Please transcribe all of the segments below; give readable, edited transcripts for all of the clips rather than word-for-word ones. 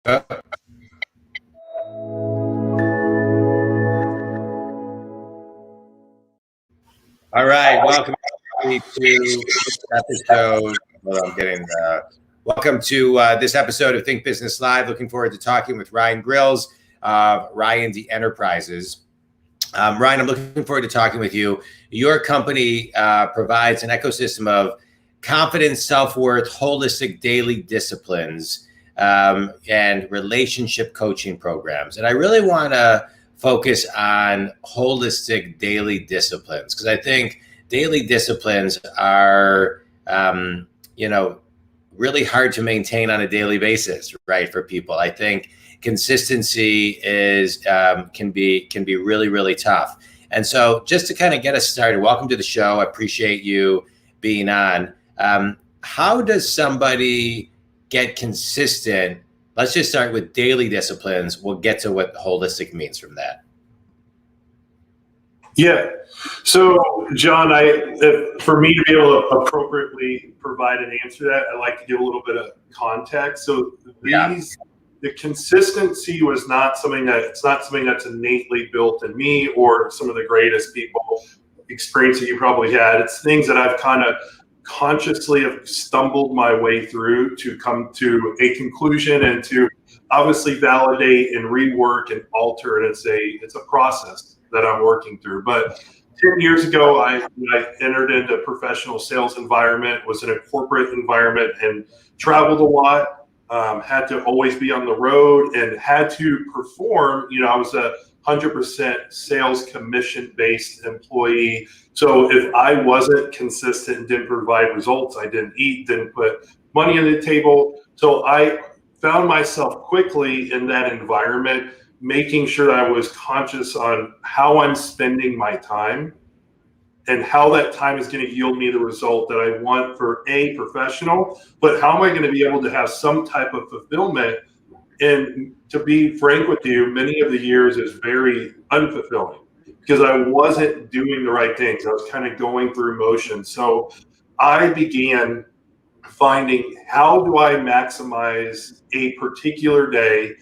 All right, welcome to this episode. Well, I'm getting welcome to this episode of Think Business Live. Looking forward to talking with Ry&D Grilz of Ry&D Enterprises. Ryan, I'm looking forward to talking with you. Your company provides an ecosystem of confidence, self-worth, holistic daily disciplines, and relationship coaching programs. And I really want to focus on holistic daily disciplines because I think daily disciplines are, really hard to maintain on a daily basis, right? For people, I think consistency is can be really, really tough. And so, just to kind of get us started, welcome to the show. I appreciate you being on. How does somebody get consistent? Let's just start with daily disciplines. We'll get to what holistic means from that. Yeah. So, John, for me to be able to appropriately provide an answer to that, I like to give a little bit of context. So, the consistency was not something that's innately built in me or some of the greatest people experience that you probably had. It's things that I've kind of consciously have stumbled my way through to come to a conclusion and to obviously validate and rework and alter. And it's a process that I'm working through. But 10 years ago, I entered into a professional sales environment, was in a corporate environment and traveled a lot, had to always be on the road and had to perform. I was a 100% sales commission-based employee. So if I wasn't consistent and didn't provide results, I didn't eat, didn't put money on the table. So I found myself quickly in that environment, making sure that I was conscious on how I'm spending my time and how that time is going to yield me the result that I want for a professional, but how am I going to be able to have some type of fulfillment? And to be frank with you, many of the years is very unfulfilling because I wasn't doing the right things. I was kind of going through motion. So I began finding, how do I maximize a particular day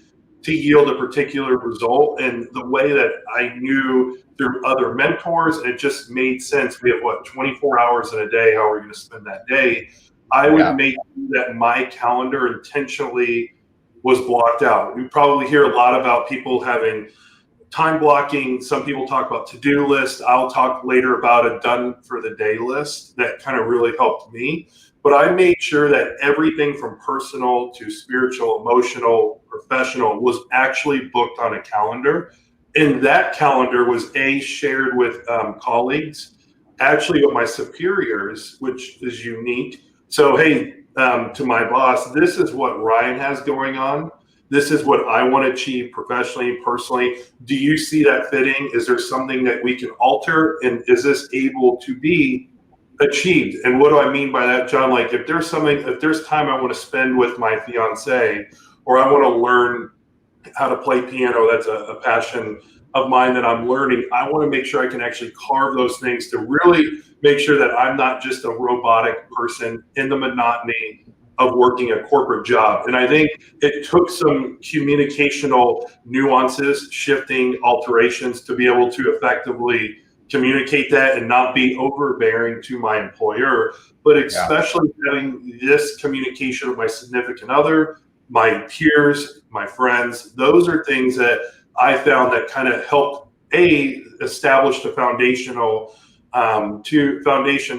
to yield a particular result? And the way that I knew through other mentors, and it just made sense. We have 24 hours in a day. How are we going to spend that day? I would make that my calendar intentionally was blocked out. We probably hear a lot about people having time blocking. Some people talk about to-do lists. I'll talk later about a done for the day list that kind of really helped me. But I made sure that everything from personal to spiritual, emotional, professional was actually booked on a calendar. And that calendar was shared with colleagues, actually with my superiors, which is unique. So, hey, to my boss, this is what Ryan has going on. This is what I want to achieve professionally, personally. Do you see that fitting? Is there something that we can alter? And is this able to be achieved? And what do I mean by that, John? Like if there's time I want to spend with my fiance, or I want to learn how to play piano, that's a passion of mine that I'm learning. I want to make sure I can actually carve those things to really make sure that I'm not just a robotic person in the monotony of working a corporate job. And I think it took some communicational nuances, shifting, alterations to be able to effectively communicate that and not be overbearing to my employer, but especially having this communication with my significant other, my peers, my friends. Those are things that I found that kind of helped establish the foundation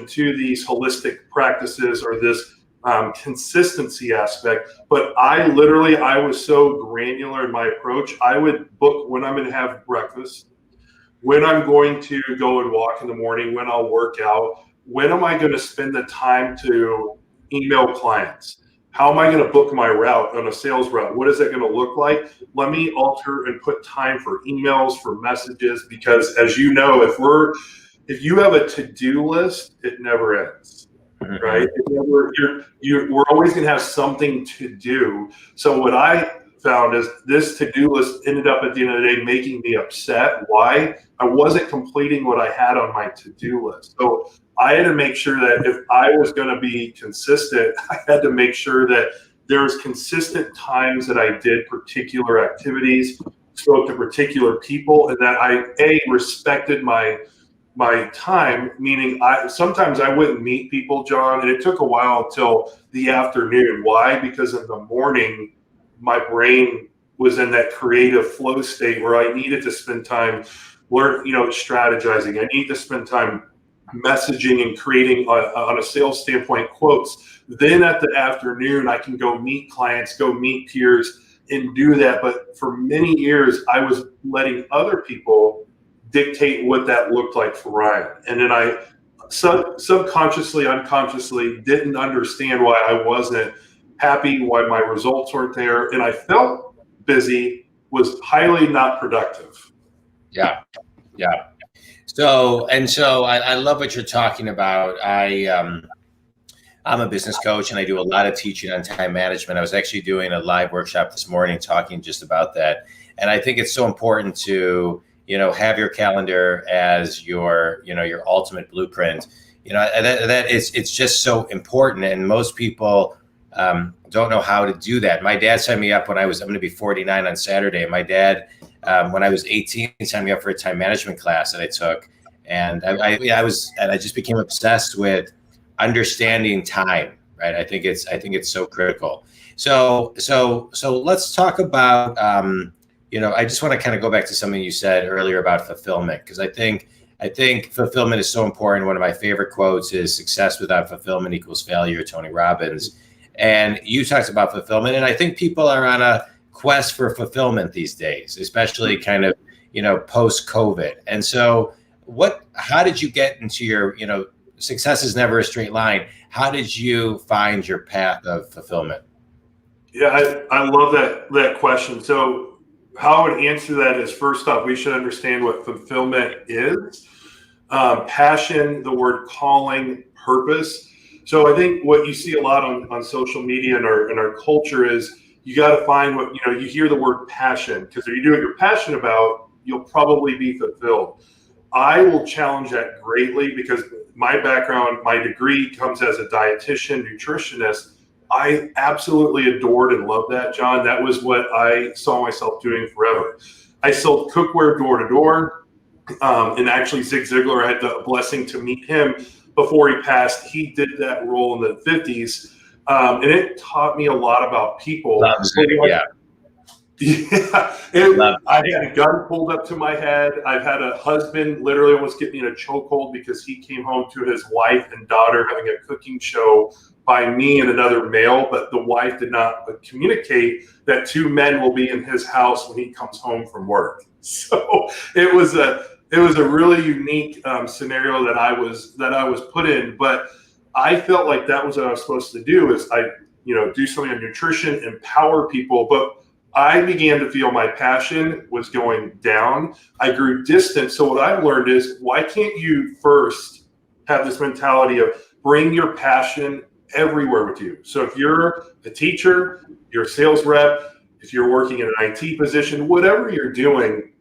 to these holistic practices or this consistency aspect. But I was so granular in my approach. I would book when I'm going to have breakfast, when I'm going to go and walk in the morning, when I'll work out, when am I going to spend the time to email clients? How am I going to book my route on a sales route? What is that going to look like? Let me alter and put time for emails, for messages, because as you know, if you have a to-do list, it never ends, right? We're always going to have something to do. So what I found is this to-do list ended up at the end of the day making me upset. Why? I wasn't completing what I had on my to-do list. So I had to make sure that if I was going to be consistent, I had to make sure that there was consistent times that I did particular activities, spoke to particular people, and that I respected my time, meaning sometimes I wouldn't meet people, John, and it took a while till the afternoon. Why? Because in the morning, my brain was in that creative flow state where I needed to spend time strategizing. I need to spend time messaging and creating on a sales standpoint quotes. Then at the afternoon, I can go meet clients, go meet peers, and do that. But for many years, I was letting other people dictate what that looked like for Ryan. And then I subconsciously, unconsciously didn't understand why I wasn't happy, why my results weren't there. And I felt busy, was highly not productive. Yeah. So I love what you're talking about. I'm a business coach and I do a lot of teaching on time management. I was actually doing a live workshop this morning talking just about that. And I think it's so important to, have your calendar as your ultimate blueprint. It's just so important. And most people don't know how to do that. My dad signed me up when I'm going to be 49 on Saturday. My dad, when I was 18, signed me up for a time management class that I took. And I just became obsessed with understanding time, right? I think it's so critical. So let's talk about, I just want to kind of go back to something you said earlier about fulfillment, because I think fulfillment is so important. One of my favorite quotes is "Success without fulfillment equals failure," Tony Robbins. And you talked about fulfillment, and I think people are on a quest for fulfillment these days, especially kind of, post-COVID. And so how did you get into your, success is never a straight line. How did you find your path of fulfillment? Yeah, I love that question. So how I would answer that is, first off, we should understand what fulfillment is. Passion, the word calling, purpose. So I think what you see a lot on social media and our culture is you got to find what, you hear the word passion, because if you do what you're passionate about, you'll probably be fulfilled. I will challenge that greatly, because my background, my degree comes as a dietitian, nutritionist. I absolutely adored and loved that, John. That was what I saw myself doing forever. I sold cookware door to door. And actually, Zig Ziglar, I had the blessing to meet him before he passed. He did that role in the 50s. And it taught me a lot about people. Yeah. I had a gun pulled up to my head. I've had a husband literally almost get me in a chokehold because he came home to his wife and daughter having a cooking show by me and another male, but the wife did not communicate that two men will be in his house when he comes home from work. So it was a really unique scenario that I was put in, but I felt like that was what I was supposed to do, is do something on nutrition, empower people. But I began to feel my passion was going down. I grew distant. So what I've learned is, why can't you first have this mentality of bring your passion everywhere with you? So if you're a teacher, you're a sales rep, if you're working in an IT position, whatever you're doing,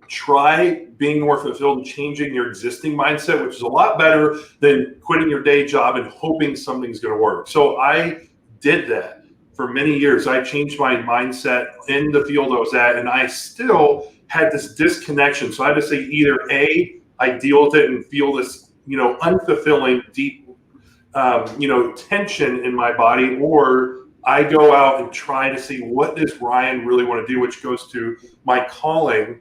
try being more fulfilled and changing your existing mindset, which is a lot better than quitting your day job and hoping something's going to work. So I did that for many years. I changed my mindset in the field I was at, and I still had this disconnection. So I had to say, either A, I deal with it and feel this, unfulfilling, deep, tension in my body, or I go out and try to see, what does Ryan really want to do, which goes to my calling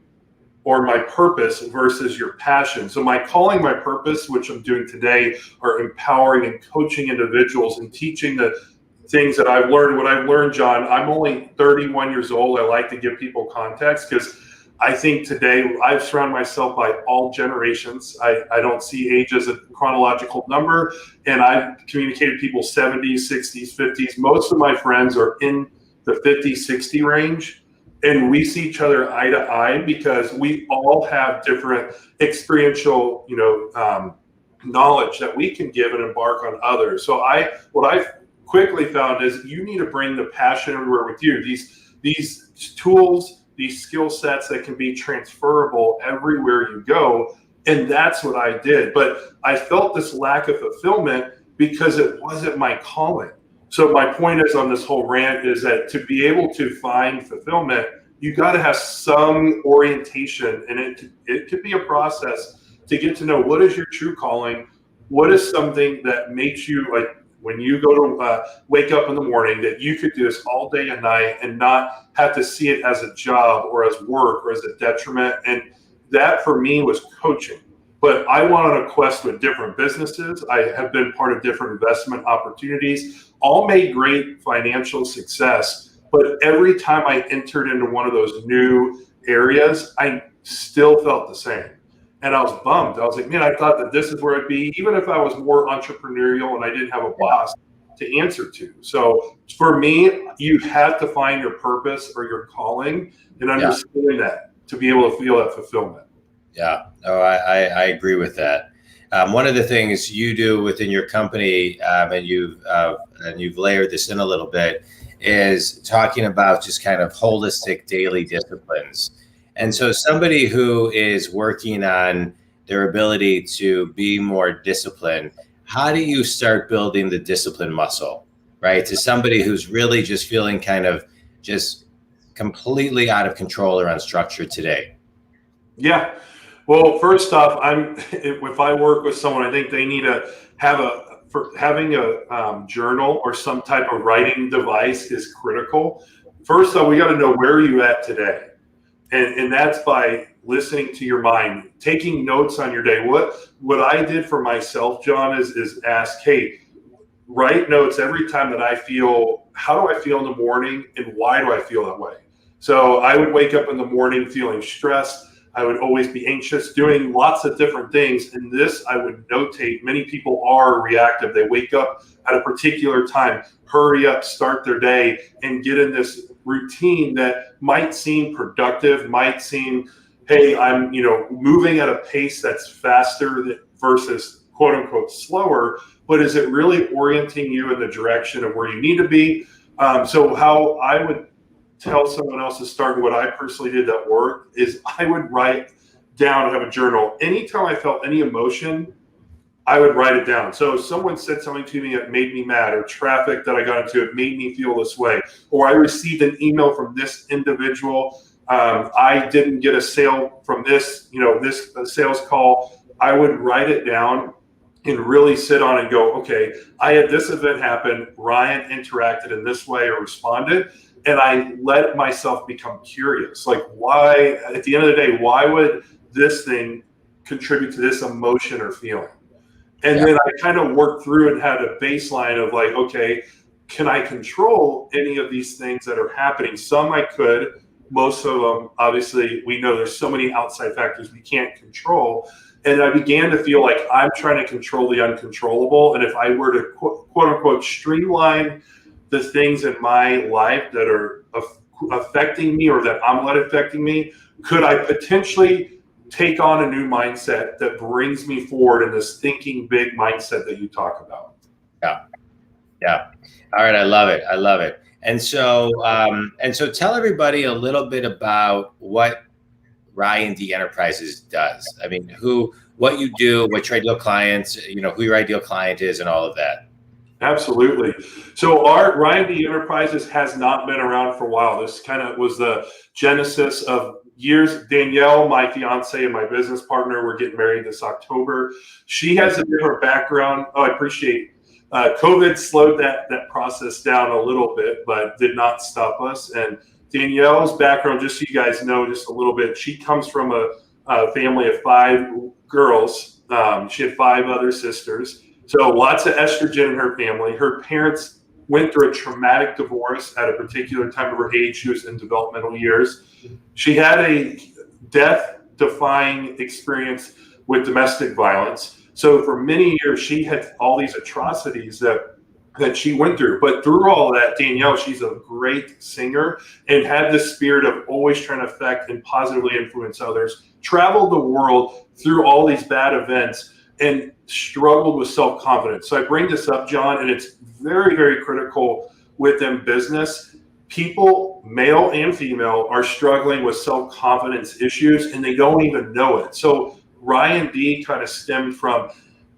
or my purpose versus your passion. So my calling, my purpose, which I'm doing today, are empowering and coaching individuals and teaching the things that I've learned. What I've learned, John, I'm only 31 years old. I like to give people context, because I think today I've surrounded myself by all generations. I don't see age as a chronological number, and I've communicated people 70s, 60s, 50s. Most of my friends are in the 50, 60 range. And we see each other eye to eye, because we all have different experiential, knowledge that we can give and embark on others. So what I've quickly found is, you need to bring the passion everywhere with you. These tools, these skill sets that can be transferable everywhere you go. And that's what I did. But I felt this lack of fulfillment because it wasn't my calling. So my point is on this whole rant is that to be able to find fulfillment, you got to have some orientation, and it could be a process to get to know what is your true calling, what is something that makes you, like when you go to wake up in the morning, that you could do this all day and night and not have to see it as a job or as work or as a detriment. And that for me was coaching. But I went on a quest with different businesses. I have been part of different investment opportunities, all made great financial success. But every time I entered into one of those new areas, I still felt the same. And I was bummed. I was like, man, I thought that this is where I'd be, even if I was more entrepreneurial and I didn't have a boss to answer to. So for me, you have to find your purpose or your calling and understand that to be able to feel that fulfillment. Yeah, I agree with that. One of the things you do within your company, and you've layered this in a little bit, is talking about just kind of holistic daily disciplines. And so somebody who is working on their ability to be more disciplined, how do you start building the discipline muscle, right? To somebody who's really just feeling kind of just completely out of control or unstructured today? Yeah. Well, first off, if I work with someone, I think they need to having a journal or some type of writing device is critical. First off, we got to know where are you at today. And that's by listening to your mind, taking notes on your day. What I did for myself, John, is ask, hey, write notes every time that I feel, how do I feel in the morning and why do I feel that way? So I would wake up in the morning feeling stressed. I would always be anxious, doing lots of different things. And this, I would notate, many people are reactive. They wake up at a particular time, hurry up, start their day, and get in this routine that might seem productive, might seem, hey, I'm moving at a pace that's faster versus quote unquote slower, but is it really orienting you in the direction of where you need to be? So how I would tell someone else to start, what I personally did that worked, is I would write down and have a journal. Anytime I felt any emotion, I would write it down. So if someone said something to me that made me mad, or traffic that I got into, it made me feel this way, or I received an email from this individual, I didn't get a sale from this sales call, I would write it down and really sit on and go, okay, I had this event happen, Ryan interacted in this way or responded, and I let myself become curious. Like, why, at the end of the day, why would this thing contribute to this emotion or feeling? And then I kind of worked through and had a baseline of like, okay, can I control any of these things that are happening? Some I could, most of them, obviously, we know there's so many outside factors we can't control. And I began to feel like I'm trying to control the uncontrollable. And if I were to quote unquote streamline the things in my life that are affecting me or that I'm letting affecting me, could I potentially take on a new mindset that brings me forward in this thinking big mindset that you talk about? Yeah. All right. I love it. And so tell everybody a little bit about what Ry&D Enterprises does. I mean, what you do, what your ideal clients, who your ideal client is and all of that. Absolutely. So our Ry&D Enterprises has not been around for a while. This kind of was the genesis of years. Danielle, my fiance and my business partner, we're getting married this October. She has a different background. Oh, I appreciate COVID slowed that process down a little bit, but did not stop us. And Danielle's background, just so you guys know just a little bit, she comes from a family of 5 girls. She had 5 other sisters. So lots of estrogen in her family. Her parents went through a traumatic divorce at a particular time of her age. She was in developmental years. She had a death-defying experience with domestic violence. So for many years, she had all these atrocities that she went through. But through all of that, Danielle, she's a great singer and had this spirit of always trying to affect and positively influence others, traveled the world through all these bad events, and struggled with self-confidence. So I bring this up, John, and it's very, very critical within business. People, male and female, are struggling with self-confidence issues, and they don't even know it. So Ry&D kind of stemmed from,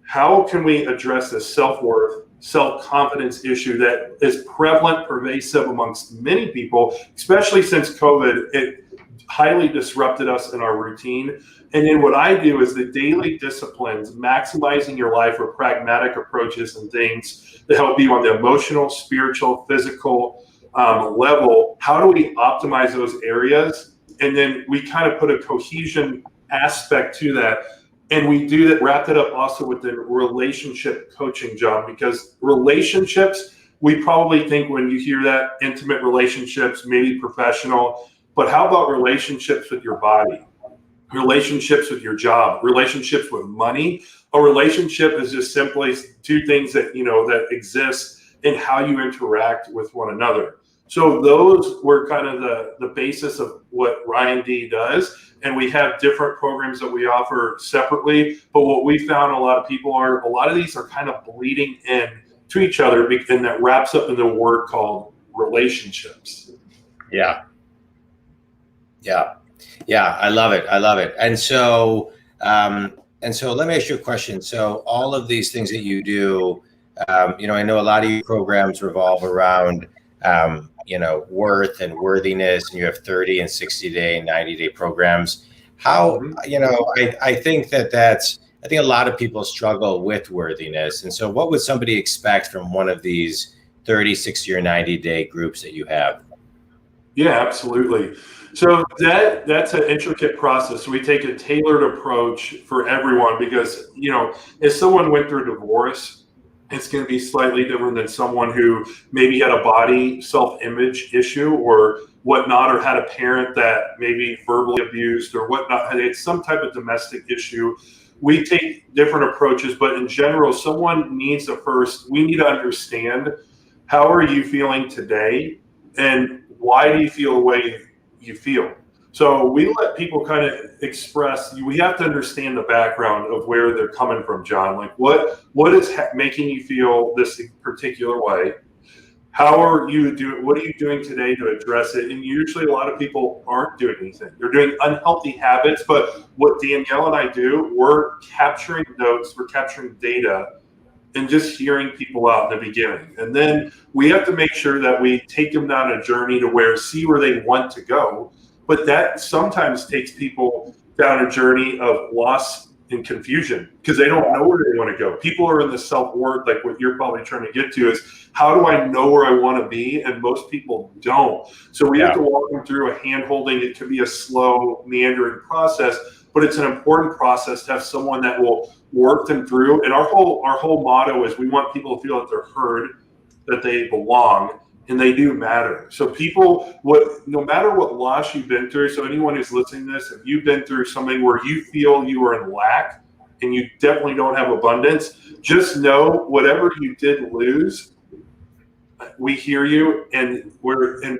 how can we address this self-worth, self-confidence issue that is prevalent, pervasive amongst many people, especially since COVID. It highly disrupted us in our routine. And then what I do is the daily disciplines, maximizing your life, or pragmatic approaches and things that help you on the emotional, spiritual, physical level. How do we optimize those areas? And then we kind of put a cohesion aspect to that. And we do that, wrap that up also with the relationship coaching, John, because relationships, we probably think when you hear that, intimate relationships, maybe professional, but how about relationships with your body, relationships with your job, relationships with money? A relationship is just simply two things that, that exist in how you interact with one another. So those were kind of the basis of what Ry&D does. And we have different programs that we offer separately. But what we found a lot of these are kind of bleeding in to each other, and that wraps up in the word called relationships. Yeah. I love it. And so let me ask you a question. So all of these things that you do, I know a lot of your programs revolve around, worth and worthiness, and you have 30 and 60-day, 90-day programs. How, I think I think a lot of people struggle with worthiness. And so what would somebody expect from one of these 30, 60 or 90-day groups that you have? Yeah, absolutely. So that's an intricate process. So we take a tailored approach for everyone because, if someone went through a divorce, it's going to be slightly different than someone who maybe had a body self-image issue or whatnot, or had a parent that maybe verbally abused or whatnot, had some type of domestic issue. We take different approaches, but in general, someone needs we need to understand, how are you feeling today? And why do you feel the way you feel? So we let people kind of express, we have to understand the background of where they're coming from, John. Like what is making you feel this particular way? How are you doing? What are you doing today to address it? And usually a lot of people aren't doing anything. They're doing unhealthy habits. But what Danielle and I do, we're capturing notes, we're capturing data, and just hearing people out in the beginning. And then we have to make sure that we take them down a journey to see where they want to go. But that sometimes takes people down a journey of loss and confusion because they don't know where they want to go. People are in the self-worth, like what you're probably trying to get to is, how do I know where I want to be? And most people don't. So we have to walk them through a hand-holding. It can be a slow, meandering process, but it's an important process to have someone that will work them through. And our whole motto is we want people to feel that they're heard, that they belong, and they do matter. So people, no matter what loss you've been through, so anyone who's listening to this, if you've been through something where you feel you are in lack and you definitely don't have abundance, just know whatever you did lose, we hear you, and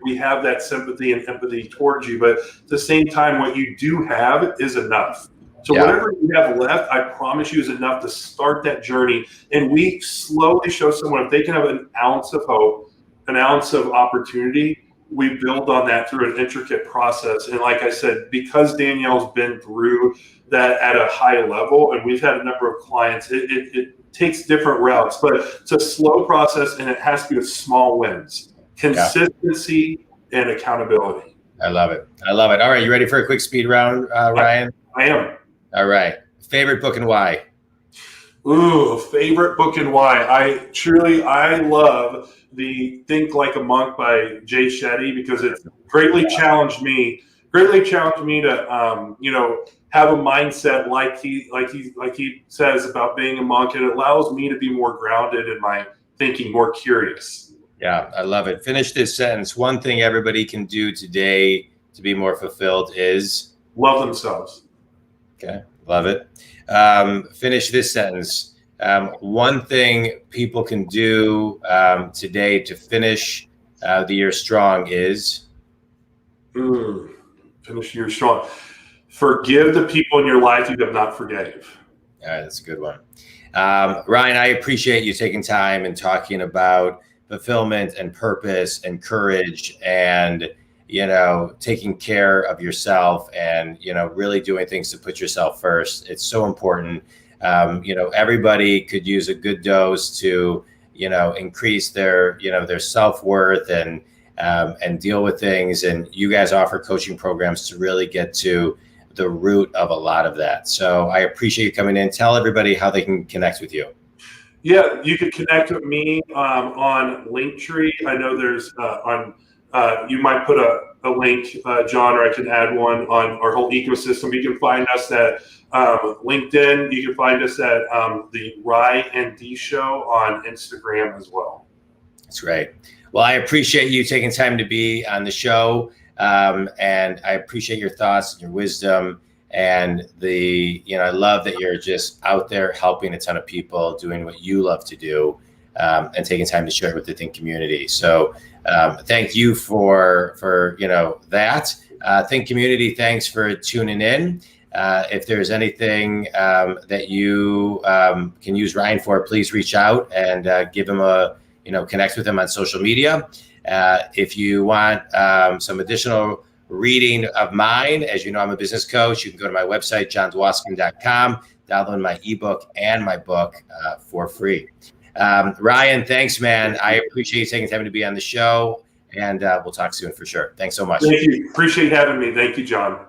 we have that sympathy and empathy towards you. But at the same time, what you do have is enough. So whatever you have left, I promise you, is enough to start that journey. And we slowly show someone, if they can have an ounce of hope, an ounce of opportunity, we build on that through an intricate process. And like I said, because Danielle's been through that at a high level, and we've had a number of clients, it takes different routes, but it's a slow process, and it has to be with small wins, consistency and accountability. I love it. All right, you ready for a quick speed round, Ryan? I am. All right. Favorite book and why? Ooh, favorite book and why. I love the Think Like a Monk by Jay Shetty, because it greatly challenged me to have a mindset like he says about being a monk. It allows me to be more grounded in my thinking, more curious. Yeah, I love it. Finish this sentence. One thing everybody can do today to be more fulfilled is love themselves. Okay, love it. Finish this sentence. One thing people can do today to finish the year strong is? Finish the year strong. Forgive the people in your life you have not forgave. All right, that's a good one. Ryan, I appreciate you taking time and talking about fulfillment and purpose and courage and taking care of yourself and, really doing things to put yourself first. It's so important. Everybody could use a good dose to increase their, their self-worth and deal with things. And you guys offer coaching programs to really get to the root of a lot of that. So I appreciate you coming in. Tell everybody how they can connect with you. Yeah, you can connect with me on Linktree. I know there's you might put a link, John, or I can add one on our whole ecosystem. You can find us at LinkedIn. You can find us at the Ry&D Show on Instagram as well. That's right. Well, I appreciate you taking time to be on the show, and I appreciate your thoughts and your wisdom. And I love that you're just out there helping a ton of people, doing what you love to do, and taking time to share it with the Think community. So thank you for that. Think community, thanks for tuning in. If there's anything that you can use Ryan for, please reach out and give him connect with him on social media. If you want some additional reading of mine, as you know, I'm a business coach. You can go to my website, johndwoskin.com, download my ebook and my book for free. Ryan, thanks, man. I appreciate you taking time to be on the show, and we'll talk soon for sure. Thanks so much. Thank you. Appreciate having me. Thank you, John.